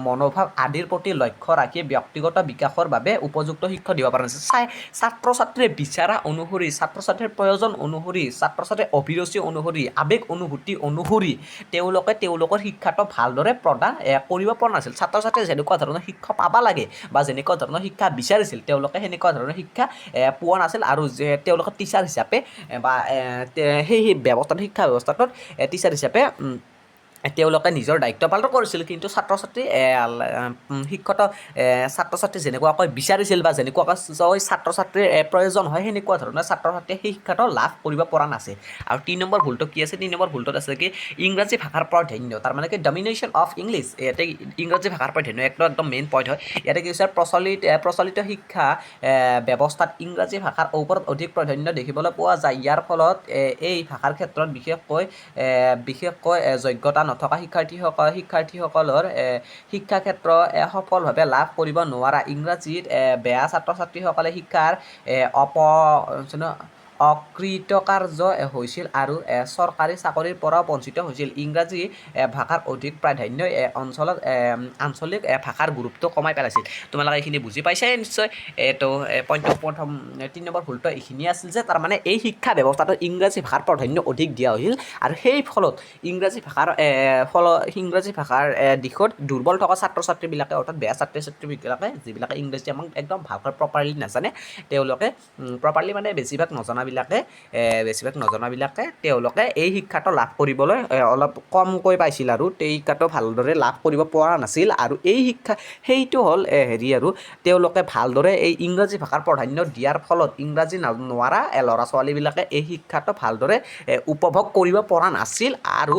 মনোভাৱ আদিৰ প্ৰতি লক্ষ্য ৰাখি ব্যক্তিগত বিকাশৰ বাবে উপযুক্ত শিক্ষা দিব পৰা নাছিল ছাত্ৰ ছাত্ৰীয়ে বিচাৰা অনুসৰি ছাত্ৰ ছাত্ৰীৰ প্ৰয়োজন অনুসৰি ছাত্ৰ ছাত্ৰীৰ অভিৰুচি অনুসৰি আৱেগ অনুভূতি অনুসৰি তেওঁলোকে তেওঁলোকৰ শিক্ষাটো ভালদৰে প্ৰদান কৰিব পৰা নাছিল ছাত্ৰ ছাত্ৰীয়ে যেনেকুৱা ধৰণৰ শিক্ষা পাব লাগে বা যেনেকুৱা ধৰণৰ শিক্ষা বিচাৰিছিল তেওঁলোকে সেনেকুৱা ধৰণৰ শিক্ষা পোৱা নাছিল আৰু যে তেওঁলোকে টিচাৰ হিচাপে বা সেই শিক্ষা ব্যৱস্থাটোত টিচাৰ হিচাপে তেওঁলোকে নিজৰ দায়িত্ব পালন কৰিছিল কিন্তু ছাত্ৰ ছাত্ৰী যেনেকুৱাকৈ বিচাৰিছিল বা যেনেকুৱাকৈ ছাত্ৰ ছাত্ৰীৰ প্ৰয়োজন হয় সেনেকুৱা ধৰণৰ ছাত্ৰ ছাত্ৰীয়ে সেই শিক্ষাটো লাভ কৰিব পৰা নাছিল আৰু 3 নম্বৰ ভুলটো কি আছে 3 নম্বৰ ভুলটোত আছে কি ইংৰাজী ভাষাৰ প্ৰাধান্য তাৰমানে কি ডমিনেশ্যন অফ ইংলিছ ইয়াতে ইংৰাজী ভাষাৰ প্ৰাধান্য একদম মেইন পইণ্ট হয় ইয়াতে কি হৈছে প্ৰচলিত শিক্ষা ব্যৱস্থাত ইংৰাজী ভাষাৰ ওপৰত অধিক প্ৰাধান্য দেখিবলৈ পোৱা যায় ইয়াৰ ফলত এই ভাষাৰ ক্ষেত্ৰত বিশেষকৈ যোগ্যতা নথকা শিক্ষাৰ্থীসকলৰ শিক্ষা ক্ষেত্ৰ সফলভাৱে লাভ কৰিব নোৱাৰা ইংৰাজীত বেয়া ছাত্ৰ ছাত্ৰীসকলে শিক্ষাৰ অকৃতকাৰ্য হৈছিল আৰু চৰকাৰী চাকৰিৰ পৰাও বঞ্চিত হৈছিল ইংৰাজী ভাষাৰ অধিক প্ৰাধান্য আঞ্চলিক ভাষাৰ গুৰুত্ব কমাই পেলাইছিল তোমালোকে এইখিনি বুজি পাইছাই নিশ্চয় তো প্ৰথম 3 নম্বৰ ভুলটো এইখিনিয়ে আছিল যে তাৰমানে এই শিক্ষা ব্যৱস্থাটোত ইংৰাজী ভাষাৰ প্ৰাধান্য অধিক দিয়া হৈছিল আৰু সেই ফলত ইংৰাজী ভাষাৰ দিশত দুৰ্বল থকা ছাত্ৰ ছাত্ৰীবিলাকে অৰ্থাৎ বেয়া ছাত্ৰ ছাত্ৰীবিলাকে যিবিলাকে ইংৰাজী আমাক একদম ভালকৈ প্ৰপাৰলি নাজানে তেওঁলোকে প্ৰপাৰলি মানে বেছিভাগ নজনা নজনাবিলাকে বেছিভাগ নজনাবিলাকে তেওঁলোকে এই শিক্ষাটো লাভ কৰিবলৈ অলপ কমকৈ পাইছিল আৰু এই শিক্ষাটো ভালদৰে লাভ কৰিব পৰা নাছিল আৰু এই শিক্ষা সেইটো হ'ল হেৰি আৰু তেওঁলোকে ভালদৰে এই ইংৰাজী ভাষাৰ প্ৰাধান্য দিয়াৰ ফলত ইংৰাজী নোৱাৰা ল'ৰা ছোৱালীবিলাকে এই শিক্ষাটো ভালদৰে উপভোগ কৰিব পৰা নাছিল আৰু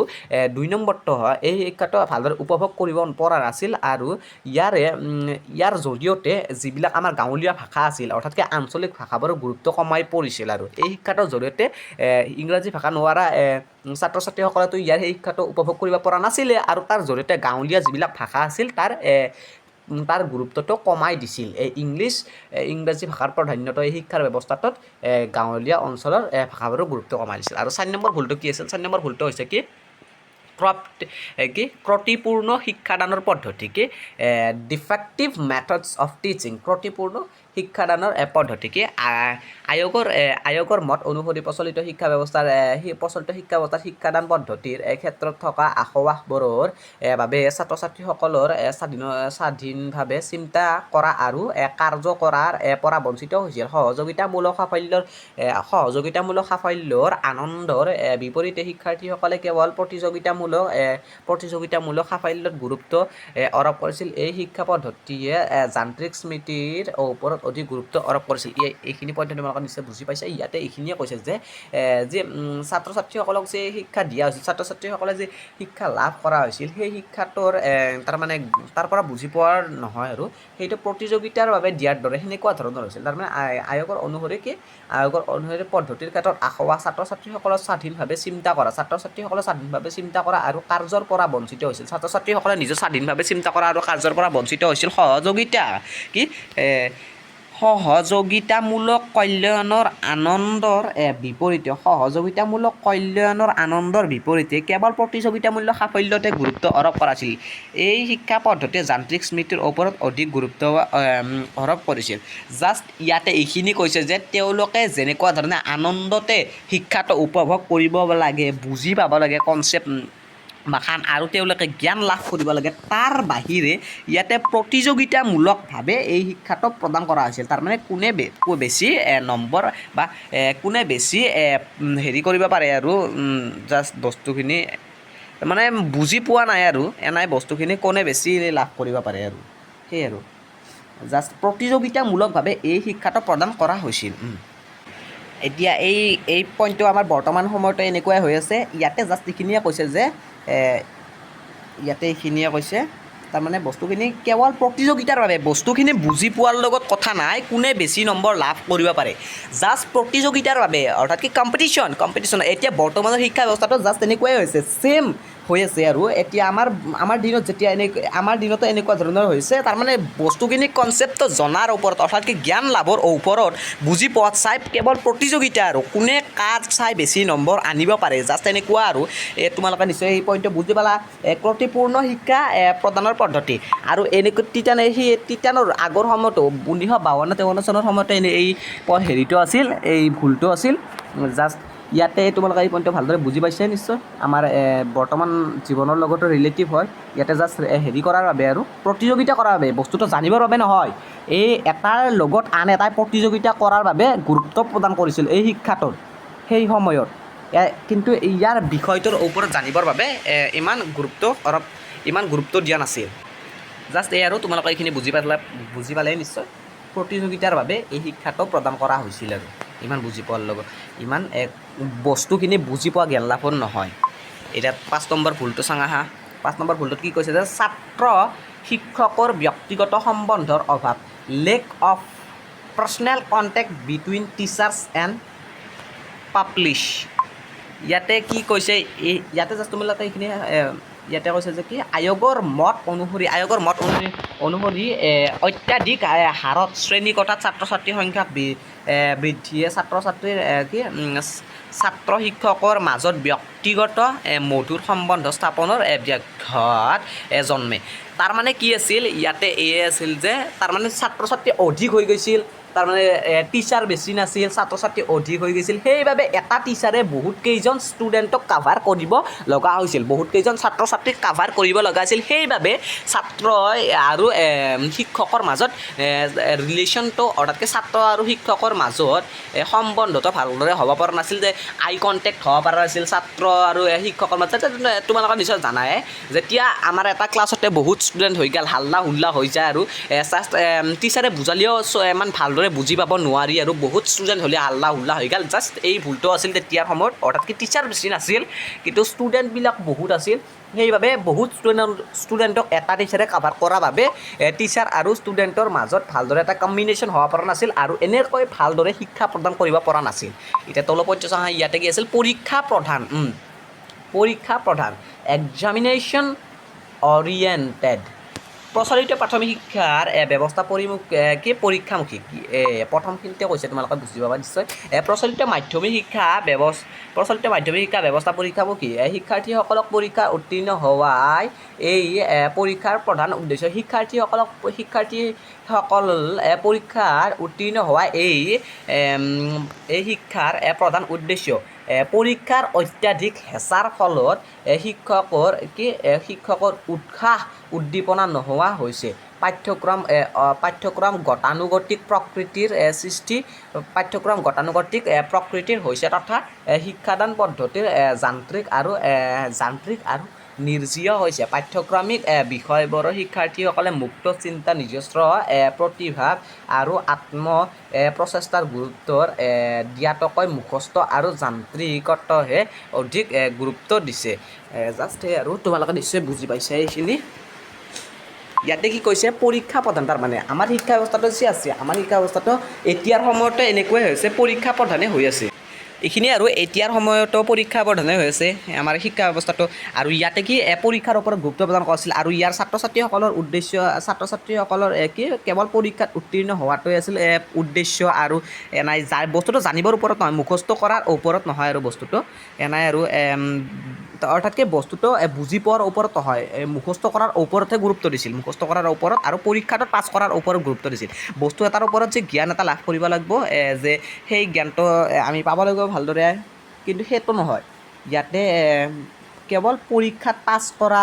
2 নম্বৰটো হয় এই শিক্ষাটো ভালদৰে উপভোগ কৰিব পৰা নাছিল আৰু ইয়াৰ জৰিয়তে যিবিলাক আমাৰ গাঁৱলীয়া ভাষা আছিল অৰ্থাৎ আঞ্চলিক ভাষাবোৰৰ গুৰুত্ব কমাই পৰিছিল আৰু এই শিক্ষাটোৰ জৰিয়তে ইংৰাজী ভাষা নোৱাৰা ছাত্ৰ ছাত্ৰীসকলেতো ইয়াৰ সেই শিক্ষাটো উপভোগ কৰিব পৰা নাছিলে আৰু তাৰ জৰিয়তে গাঁৱলীয়া যিবিলাক ভাষা আছিল তাৰ গুৰুত্বটো কমাই দিছিল এই ইংৰাজী ভাষাৰ প্ৰাধান্যটো এই শিক্ষাৰ ব্যৱস্থাটোত গাঁৱলীয়া অঞ্চলৰ ভাষাবোৰৰ গুৰুত্ব কমাই দিছিল আৰু 4 নম্বৰ ভুলটো কি আছিল 4 নম্বৰ ভুলটো হৈছে কি ত্ৰুটিপূৰ্ণ শিক্ষাদানৰ পদ্ধতি কি ডিফেক্টিভ মেথডছ অফ টিচিং ত্ৰুটিপূৰ্ণ শিক্ষাদানৰ পদ্ধতি কি আয়োগৰ মত অনুসৰি প্ৰচলিত শিক্ষা ব্যৱস্থাৰ শিক্ষাদান পদ্ধতিৰ ক্ষেত্ৰত থকা আসোঁৱাহবোৰৰ বাবে ছাত্ৰ ছাত্ৰীসকলৰ স্বাধীনভাৱে চিন্তা কৰা আৰু কাৰ্য কৰাৰ পৰা বঞ্চিত হৈছিল সহযোগিতামূলক সাফল্যৰ আনন্দৰ বিপৰীতে শিক্ষাৰ্থীসকলে কেৱল প্ৰতিযোগিতামূলক সাফল্যত গুৰুত্ব আৰোপ কৰিছিল এই শিক্ষা পদ্ধতিয়ে যান্ত্ৰিক স্মৃতিৰ ওপৰত অধিক গুৰুত্ব আৰোপ কৰিছিল এইখিনি পইণ্ট তোমালোকে নিশ্চয় বুজি পাইছা ইয়াতে এইখিনিয়ে কৈছে যে ছাত্ৰ ছাত্ৰীসকলক যে শিক্ষা দিয়া হৈছিল ছাত্ৰ ছাত্ৰীসকলে যে শিক্ষা লাভ কৰা হৈছিল সেই শিক্ষাটোৰ তাৰ পৰা বুজি পোৱাৰ নহয় আৰু সেইটো প্ৰতিযোগিতাৰ বাবে দিয়াৰ দৰে সেনেকুৱা ধৰণৰ হৈছিল তাৰমানে আয়োগৰ অনুসৰি পদ্ধতিৰ ক্ষেত্ৰত আসোঁৱাহ ছাত্ৰ ছাত্ৰীসকলৰ স্বাধীনভাৱে চিন্তা কৰা আৰু কাৰ্যৰ পৰা বঞ্চিত হৈছিল ছাত্ৰ ছাত্ৰীসকলে নিজৰ স্বাধীনভাৱে চিন্তা কৰা আৰু কাৰ্যৰ পৰা বঞ্চিত হৈছিল সহযোগিতামূলক কল্যাণৰ আনন্দৰ বিপৰীতে কেৱল প্ৰতিযোগিতামূলক সাফল্যতে গুৰুত্ব আৰোপ কৰাছিল এই শিক্ষা পদ্ধতিয়ে যান্ত্ৰিক স্মৃতিৰ ওপৰত অধিক গুৰুত্ব আৰোপ কৰিছিল জাষ্ট ইয়াতে এইখিনি কৈছে যে তেওঁলোকে যেনেকুৱা ধৰণে আনন্দতে শিক্ষাটো উপভোগ কৰিব লাগে বুজি পাব লাগে কনচেপ্ট মাখান আৰু তেওঁলোকে জ্ঞান লাভ কৰিব লাগে তাৰ বাহিৰে ইয়াতে প্ৰতিযোগিতামূলকভাৱে এই শিক্ষাটো প্ৰদান কৰা হৈছিল তাৰমানে কোনে বেছি নম্বৰ বা কোনে বেছি হেৰি কৰিব পাৰে আৰু জাষ্ট বস্তুখিনি মানে বুজি পোৱা নাই আৰু এনাই বস্তুখিনি কোনে বেছি লাভ কৰিব পাৰে আৰু সেই আৰু জাষ্ট প্ৰতিযোগিতামূলকভাৱে এই শিক্ষাটো প্ৰদান কৰা হৈছিল এতিয়া এই পইণ্টটো আমাৰ বৰ্তমান সময়তো এনেকুৱাই হৈ আছে ইয়াতে জাষ্ট এইখিনিয়ে কৈছে যে তাৰমানে বস্তুখিনি কেৱল প্ৰতিযোগিতাৰ বাবে বস্তুখিনি বুজি পোৱাৰ লগত কথা নাই কোনে বেছি নম্বৰ লাভ কৰিব পাৰে জাষ্ট প্ৰতিযোগিতাৰ বাবে অৰ্থাৎ কি কম্পিটিশ্যন এতিয়া বৰ্তমানৰ শিক্ষা ব্যৱস্থাটো জাষ্ট এনেকুৱাই হৈছে ছেম হৈ আছে আৰু এতিয়া আমাৰ দিনত যেতিয়া আমাৰ দিনতো এনেকুৱা ধৰণৰ হৈছে তাৰমানে বস্তুখিনি কনচেপ্টটো জনাৰ ওপৰত অৰ্থাৎ কি জ্ঞান লাভৰ ওপৰত বুজি পোৱাত চাই কেৱল প্ৰতিযোগিতা আৰু কোনে কাক চাই বেছি নম্বৰ আনিব পাৰে জাষ্ট এনেকুৱা আৰু তোমালোকে নিশ্চয় এই পইণ্টটো বুজি পালা ত্ৰুটিপূৰ্ণ শিক্ষা প্ৰদানৰ পদ্ধতি আৰু তিতানৰ আগৰ সময়তো 1952-53 চনৰ সময়তে এই হেৰিটো আছিল এই ভুলটো আছিল জাষ্ট ইয়াতে তোমালোকে এই পইণ্টটো ভালদৰে বুজি পাইছে নিশ্চয় আমাৰ বৰ্তমান জীৱনৰ লগতো ৰিলেটিভ হয় ইয়াতে জাষ্ট হেৰি কৰাৰ বাবে আৰু প্ৰতিযোগিতা কৰাৰ বাবে বস্তুটো জানিবৰ বাবে নহয় এই এটাৰ লগত আন এটাই প্ৰতিযোগিতা কৰাৰ বাবে গুৰুত্ব প্ৰদান কৰিছিল এই শিক্ষাটোৰ সেই সময়ত কিন্তু ইয়াৰ বিষয়টোৰ ওপৰত জানিবৰ বাবে ইমান গুৰুত্ব দিয়া নাছিল জাষ্ট এই আৰু তোমালোকে এইখিনি বুজি পালে নিশ্চয় প্ৰতিযোগিতাৰ বাবে এই শিক্ষাটো প্ৰদান কৰা হৈছিল আৰু ইমান বুজি পোৱাৰ লগত ইমান বস্তুখিনি বুজি পোৱা জ্ঞান লাভৰ নহয় এতিয়া 5 নম্বৰ ভুলটো চাঙা হা 5 নম্বৰ ভুলটোত কি কৈছে যে ছাত্ৰ শিক্ষকৰ ব্যক্তিগত সম্বন্ধৰ অভাৱ lake of personal contact between teachers and publish ইয়াতে কি কৈছে ইয়াতে জাষ্ট তোমালোকে এইখিনি ইয়াতে কৈছে যে কি আয়োগৰ মত অনুসৰি অত্যাধিক হাৰত শ্ৰেণীকোঠাত ছাত্ৰ ছাত্ৰীৰ সংখ্যা বৃদ্ধিয়ে ছাত্ৰ শিক্ষকৰ মাজত ব্যক্তিগত মধুৰ সম্বন্ধ স্থাপনৰ ব্যাঘাত জন্মে তাৰমানে কি আছিল ইয়াতে আছিল যে তাৰমানে ছাত্ৰ ছাত্ৰী অধিক হৈ গৈছিল তাৰমানে টিচাৰ বেছি নাছিল ছাত্ৰ ছাত্ৰী অধিক হৈ গৈছিল সেইবাবে এটা টিচাৰে বহুত কেইজন ষ্টুডেণ্টক কাভাৰ কৰিব লগা হৈছিল বহুত কেইজন ছাত্ৰ ছাত্ৰীক কাভাৰ কৰিব লগা আছিল সেইবাবে ছাত্ৰ আৰু শিক্ষকৰ মাজত ৰিলেশ্যনটো অৰ্থাৎ ছাত্ৰ আৰু শিক্ষকৰ মাজত সম্বন্ধটো ভালদৰে হ'ব পৰা নাছিল যে আই কণ্টেক্ট হ'ব পৰা নাছিল ছাত্ৰ আৰু শিক্ষকৰ মাজত তোমালোকে নিশ্চয় জানাই যেতিয়া আমাৰ এটা ক্লাছতে বহুত ষ্টুডেণ্ট হৈ গ'ল হাল্লা হুল্লা হৈ যায় আৰু টিচাৰে বুজালেও ইমান ভালদৰে বুজি পাব নোৱাৰি আৰু বহুত ষ্টুডেণ্ট হ'লে হাল্লা হুল্লা হৈ গ'ল জাষ্ট এই ভুলটো আছিল তেতিয়াৰ সময়ত অৰ্থাৎ কি টিচাৰ বেছি নাছিল কিন্তু ষ্টুডেণ্টবিলাক বহুত আছিল সেইবাবে বহুত ষ্টুডেণ্টক এটা টিচাৰে কাভাৰ কৰাৰ বাবে টিচাৰ আৰু ষ্টুডেণ্টৰ মাজত ভালদৰে এটা কম্বিনেশ্যন হ'ব পৰা নাছিল আৰু এনেকৈ ভালদৰে শিক্ষা প্ৰদান কৰিব পৰা নাছিল এতিয়া তলপৰ্য চাওঁ ইয়াতে কি আছিল পৰীক্ষা প্ৰধান এক্সামিনেশ্যন অৰিয়েণ্টেড প্ৰচলিত প্ৰাথমিক শিক্ষাৰ ব্যৱস্থা পৰীক্ষামুখী প্ৰথমখিনিতে কৈছে তোমালোকে বুজি পাবা নিশ্চয় প্ৰচলিত মাধ্যমিক শিক্ষা ব্যৱস্থা পৰীক্ষামুখী শিক্ষাৰ্থীসকলক পৰীক্ষাত উত্তীৰ্ণ হোৱাই এই পৰীক্ষাৰ প্ৰধান উদ্দেশ্য শিক্ষাৰ্থীসকল পৰীক্ষাত উত্তীৰ্ণ হোৱা এই শিক্ষাৰ প্ৰধান উদ্দেশ্য পৰীক্ষাৰ অত্যাধিক হেঁচাৰ ফলত শিক্ষকৰ উৎসাহ উদ্দীপনা নোহোৱা হৈছে পাঠ্যক্ৰম গতানুগতিক প্ৰকৃতিৰ হৈছে তথা শিক্ষাদান পদ্ধতিৰ যান্ত্ৰিক আৰু নিৰ্জীয় হৈছে পাঠ্যক্ৰমিক বিষয়বোৰৰ শিক্ষাৰ্থীসকলে মুক্ত চিন্তা নিজস্ব প্ৰতিভা আৰু প্ৰচেষ্টাৰ গুৰুত্বৰ দিয়াতকৈ মুখস্থ আৰু যান্ত্ৰিকতাহে অধিক গুৰুত্ব দিছে জাষ্ট আৰু তোমালোকে নিশ্চয় বুজি পাইছা এইখিনি ইয়াতে কি কৈছে পৰীক্ষা প্ৰধান তাৰমানে আমাৰ শিক্ষা ব্যৱস্থাটো যি আছে আমাৰ শিক্ষা ব্যৱস্থাটো এতিয়াৰ সময়তে এনেকুৱাই হৈছে পৰীক্ষা প্ৰধানে হৈ আছে এইখিনি আৰু এতিয়াৰ সময়তো পৰীক্ষা প্ৰধানে হৈ আছে আমাৰ শিক্ষা ব্যৱস্থাটো আৰু ইয়াতে কি পৰীক্ষাৰ ওপৰত গুৰুত্ব প্ৰদান কৰিছিল আৰু ইয়াৰ ছাত্ৰ ছাত্ৰীসকলৰ কেৱল পৰীক্ষাত উত্তীৰ্ণ হোৱাটোৱে আছিল উদ্দেশ্য আৰু এনাই বস্তুটো জানিবৰ ওপৰত নহয় মুখস্থ কৰাৰ ওপৰত নহয় আৰু বস্তুটো এনাই আৰু অৰ্থাৎ কি বস্তুটো বুজি পোৱাৰ ওপৰত নহয় মুখস্থ কৰাৰ ওপৰতহে গুৰুত্ব দিছিল মুখস্থ কৰাৰ ওপৰত আৰু পৰীক্ষাটো পাছ কৰাৰ ওপৰত গুৰুত্ব দিছিল বস্তু এটাৰ ওপৰত যে জ্ঞান এটা লাভ কৰিব লাগিব যে সেই জ্ঞানটো আমি পাব লাগিব ভালদৰে কিন্তু সেইটো নহয় ইয়াতে কেৱল পৰীক্ষাত পাছ কৰা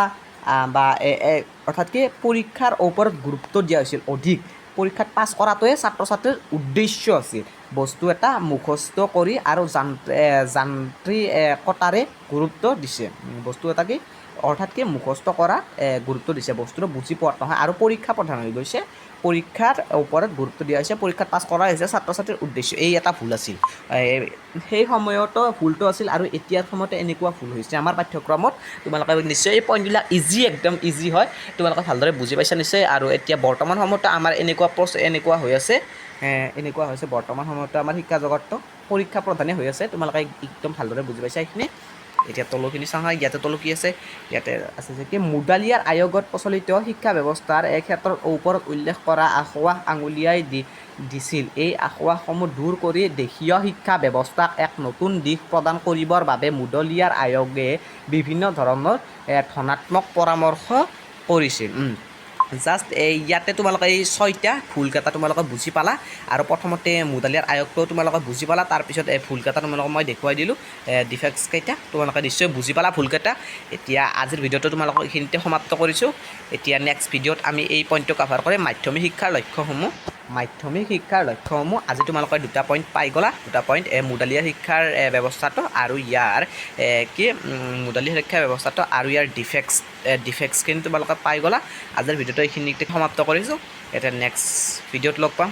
বা অৰ্থাৎ কি পৰীক্ষাৰ ওপৰত গুৰুত্ব দিয়া হৈছিল অধিক পৰীক্ষাত পাছ কৰাটোৱে ছাত্ৰ ছাত্ৰীৰ উদ্দেশ্য আছিল বস্তু এটা মুখস্থ কৰি আৰু যান্ত্ৰিকতাৰে গুৰুত্ব দিছে বস্তু এটা কি অৰ্থাৎ কি মুখস্থ কৰা গুৰুত্ব দিছে বস্তুটো বুজি পোৱাত নহয় আৰু পৰীক্ষা প্ৰধান হৈ গৈছে পৰীক্ষাৰ ওপৰত গুৰুত্ব দিয়া হৈছে পৰীক্ষাত পাছ কৰা হৈছে ছাত্ৰ ছাত্ৰীৰ উদ্দেশ্য এই এটা ভুল আছিল সেই সময়তো ভুলটো আছিল আৰু এতিয়াৰ সময়তে এনেকুৱা ভুল হৈছে আমাৰ পাঠ্যক্ৰমত তোমালোকে নিশ্চয় এই পইণ্টবিলাক একদম ইজি হয় তোমালোকে ভালদৰে বুজি পাইছা নিশ্চয় আৰু এতিয়া বৰ্তমান সময়তো আমাৰ এনেকুৱা হৈ আছে এনেকুৱা হৈছে বৰ্তমান সময়তো আমাৰ শিক্ষা জগতটো পৰীক্ষা প্ৰধানে হৈ আছে তোমালোকে একদম ভালদৰে বুজি পাইছা এইখিনি এতিয়া তলখিনি চাওঁ ইয়াতে তল কি আছে ইয়াতে আছে যে কি মুডালিয়াৰ আয়োগত প্ৰচলিত শিক্ষা ব্যৱস্থাৰ এই ক্ষেত্ৰত ওপৰত উল্লেখ কৰা আঁসোৱাহ আঙুলিয়াই দিছিল এই আঁসোৱাহসমূহ দূৰ কৰি দেশীয় শিক্ষা ব্যৱস্থাক এক নতুন দিশ প্ৰদান কৰিবৰ বাবে মুডালিয়াৰ আয়োগে বিভিন্ন ধৰণৰ ধনাত্মক পৰামৰ্শ কৰিছিল জাষ্ট ইয়াতে তোমালোকে এই 6টা ভুলকেইটা তোমালোকে বুজি পালা আৰু প্ৰথমতে মুডালিয়াৰ আয়োগটো তোমালোকে বুজি পালা তাৰপিছত এই ভুলকেইটা তোমালোকক মই দেখুৱাই দিলোঁ ডিফেক্টছ কেইটা তোমালোকে নিশ্চয় বুজি পালা ভুলকেইটা এতিয়া আজিৰ ভিডিঅ'টো তোমালোকক এইখিনিতে সমাপ্ত কৰিছোঁ এতিয়া নেক্সট ভিডিঅ'ত আমি এই পইণ্টটো কাভাৰ কৰিম মাধ্যমিক শিক্ষাৰ লক্ষ্যসমূহ আজি তোমালোকে 2টা পইণ্ট পাই গ'লা 2টা পইণ্ট মুডালিয়াৰ শিক্ষাৰ ব্যৱস্থাটো আৰু ইয়াৰ মুডালিয়াৰ শিক্ষাৰ ব্যৱস্থাটো আৰু ইয়াৰ ডিফেক্টছখিনি তোমালোকে পাই গ'লা আজিৰ ভিডিঅ'টো এইখিনিতে সমাপ্ত কৰিছোঁ এতিয়া নেক্সট ভিডিঅ'ত লগ পাম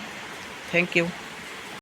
থেংক ইউ